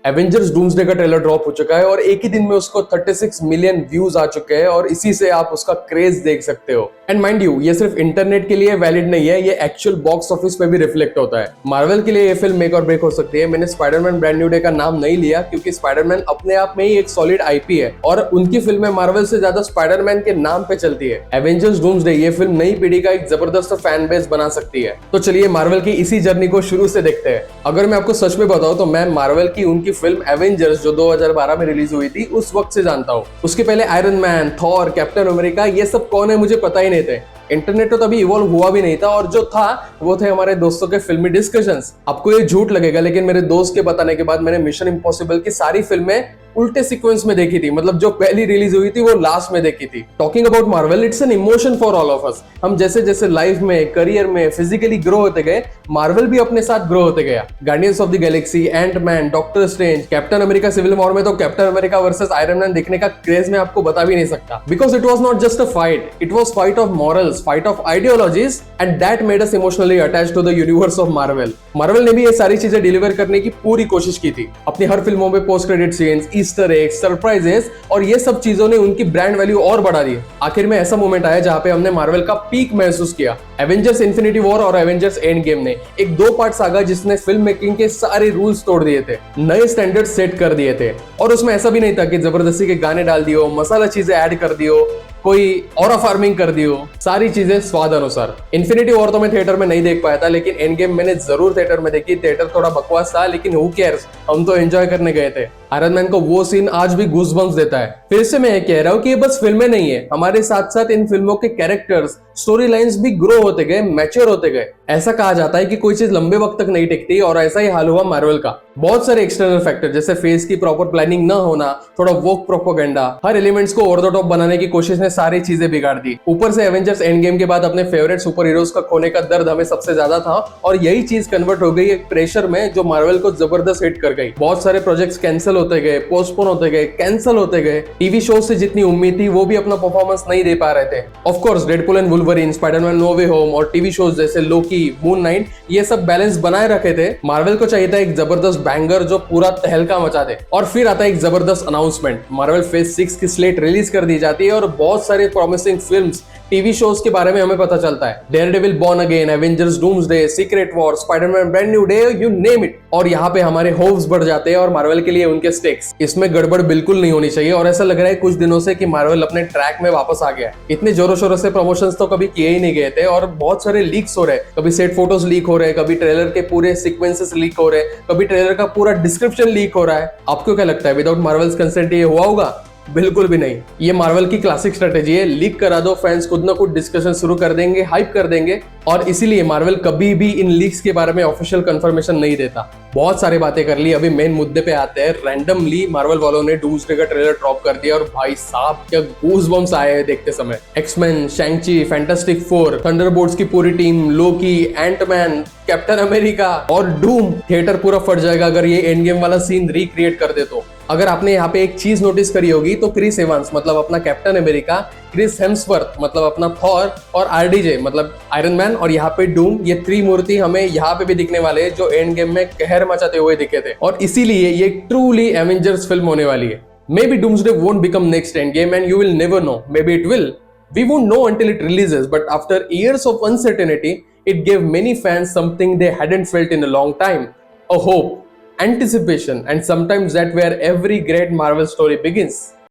Avengers doomsday का trailer drop हो चुका है और एक ही दिन में उसको 36 मिलियन व्यूज आ चुके हैं और इसी से आप उसका क्रेज देख सकते हो। एंड माइंड यू, ये सिर्फ इंटरनेट के लिए वैलिड नहीं है, ये एक्चुअल बॉक्स ऑफिस पे भी रिफ्लेक्ट होता है। मार्वल के लिए ये फिल्म मेक और ब्रेक हो सकती है। मैंने स्पाइडरमैन ब्रांड न्यू डे का नाम नहीं लिया क्योंकि स्पाइडरमैन अपने आप में ही एक सॉलिड आईपी है और उनकी फिल्में मार्वल से ज्यादा स्पाइडरमैन के नाम पे चलती है। एवेंजर्स डूम्सडे ये फिल्म नई पीढ़ी का एक जबरदस्त फैन बेस बना सकती है। तो चलिए मार्वल की इसी जर्नी को शुरू से देखते हैं। अगर मैं आपको सच में बताऊं तो मैं मार्वल की उनकी फिल्म एवेंजर्स जो 2012 में रिलीज हुई थी उस वक्त से जानता हूं। उसके पहले iron man, Thor, captain America ये सब कौन है मुझे पता ही नहीं थे। इंटरनेट तो तभी इवॉल्व हुआ भी नहीं था और जो था वो थे हमारे दोस्तों के फिल्मी डिस्कशंस। आपको ये झूठ लगेगा लेकिन मेरे दोस्त के बताने के बाद मैंने मिशन इम्पॉसिबल की सारी फिल्में उल्टे सीक्वेंस में देखी थी। मतलब जो पहली रिलीज हुई थी वो लास्ट में देखी थी। Talking about Marvel, it's an emotion for all of us. हम जैसे जैसे लाइफ में, करियर में, फिजिकली ग्रो होते गए, मार्वल भी अपने साथ ग्रो होते गया। Guardians of the Galaxy, Ant Man, Doctor Strange, Captain America Civil War में तो Captain America versus Iron Man देखने का क्रेज मैं आपको बता भी नहीं सकता। Because it was not just a fight, it was fight of morals, fight of ideologies and that made us emotionally attached to the universe of Marvel. Marvel ने भी ये सारी चीजें डिलीवर करने की पूरी कोशिश की थी। अपनी हर फिल्मों में post credit scenes, Easter eggs, surprises और ये सब चीजों ने उनकी ब्रांड वैल्यू और बढ़ा दी। आखिर में ऐसा मोमेंट आया जहां पे हमने मार्वल का पीक महसूस किया। एवेंजर्स इन्फिनिटी वॉर और एवेंजर्स एंड गेम ने एक 2 पार्ट सागा जिसने फिल्म मेकिंग के सारे रूल्स तोड़ दिए थे, नए स्टैंडर्ड सेट कर दिए थे। और उसमें ऐसा भी नहीं था कि जबरदस्ती के गाने डाल दियो, मसाला चीजें ऐड कर दियो, कोई ऑरा फार्मिंग कर दियो, सारी चीजें स्वाद अनुसार। इन्फिनिटी वॉर तो मैं थिएटर में नहीं देख पाया था लेकिन एंड गेम मैंने जरूर थिएटर में देखी। थिएटर थोड़ा बकवास था लेकिन हु केयर्स, हम तो एंजॉय करने गए थे। आयरन मैन को वो सीन आज भी गूज़बम्प्स देता है। फिर से मैं ये कह रहा हूँ कि ये बस फिल्में नहीं है, हमारे साथ साथ इन फिल्मों के कैरेक्टर्स, स्टोरी लाइंस भी ग्रो होते गए, मैच्योर होते गए। ऐसा कहा जाता है कि कोई चीज लंबे वक्त तक नहीं टिकती और ऐसा ही हाल हुआ मार्वल का। बहुत सारे एक्सटर्नल फैक्टर जैसे फेस की प्रॉपर प्लानिंग न होना, थोड़ा वोक प्रोपेगेंडा, हर एलिमेंट्स को ओवर द टॉप बनाने की कोशिश ने सारी चीजें बिगाड़ दी। ऊपर से एवेंजर्स एंड गेम के बाद अपने फेवरेट सुपर हीरोज का खोने का दर्द हमें सबसे ज्यादा था और यही चीज कन्वर्ट हो गई एक प्रेशर में जो मार्वल को जबरदस्त हिट कर गई। बहुत सारे प्रोजेक्ट्स कैंसिल होते गए, पोस्टपोन होते गए, कैंसिल होते गए। टीवी शो से जितनी उम्मीद थी वो भी अपना परफॉर्मेंस नहीं दे पा रहे थे। Of course Deadpool and Wolverine, Spider Man no way home और टीवी शोज जैसे लोकी, मून नाइट ये सब बैलेंस बनाए रखे थे। मार्वल को चाहिए था एक जबरदस्त बैंगर जो पूरा तहलका मचा दे। और फिर आता है एक जबरदस्त अनाउंसमेंट, मार्वल फेज 6 की स्लेट रिलीज कर दी जाती है और बहुत सारे प्रॉमिसिंग फिल्म्स, टीवी शोज के बारे में हमें पता चलता है। Daredevil born again, Avengers doomsday, secret war, Spiderman brand new day, you name it. और यहाँ पे हमारे होप्स बढ़ जाते हैं और मार्वल के लिए उनके स्टेक्स। इसमें गड़बड़ बिल्कुल नहीं होनी चाहिए और ऐसा लग रहा है कुछ दिनों से कि मार्वल अपने ट्रैक में वापस आ गया है। इतने जोरों शोरों से प्रमोशंस तो कभी किए ही नहीं गए थे और बहुत सारे लीक्स हो रहे हैं। कभी सेट फोटोज लीक हो रहे हैं, कभी ट्रेलर के पूरे सीक्वेंसेस लीक हो रहे हैं, कभी ट्रेलर का पूरा डिस्क्रिप्शन लीक हो रहा है। आपको क्या लगता है विदाउट मार्वल्स कंसेंट ये हुआ होगा? बिल्कुल भी नहीं। ये मार्वल की क्लासिक स्ट्रेटेजी है, लीक करा दो, फैंस खुद ना खुद डिस्कशन शुरू कर देंगे, हाइप कर देंगे और इसीलिए मार्वल कभी भी इन लीक्स के बारे में ऑफिशियल कंफर्मेशन नहीं देता। बहुत सारी बातें कर ली, अभी मेन मुद्दे पे आते हैं। रैंडमली मार्वल वालों ने डूम्सडे का ट्रेलर ड्रॉप कर दिया और भाई साहब क्या गूज़बम्प्स आए हैं देखते समय। X Men, Shang Chi, Fantastic Four, Thunderbolts की पूरी team, Loki, Ant Man, Captain America और डूम। थिएटर पूरा फट जाएगा अगर ये एंड गेम वाला सीन रिक्रिएट कर दे तो। अगर आपने यहाँ पे एक चीज नोटिस करी होगी तो क्रिस एवंस मतलब अपना कैप्टन अमेरिका, क्रिस हेम्सवर्थ मतलब अपना थॉर और आरडीजे मतलब आयरन मैन और यहाँ पे डूम, ये त्रिमूर्ति हमें यहाँ पे भी दिखने वाले हैं जो एंड गेम में कहर मचाते हुए दिखे थे। और इसीलिए ये ट्रूली एवेंजर्स फिल्म होने वाली है। May be doomsday won't become next end game and you will never know, may be it will, we won't know until it releases, but after years of uncertainty it gave many fans something they hadn't felt in a long time, a hope, anticipation, and sometimes that where every great Marvel story begins.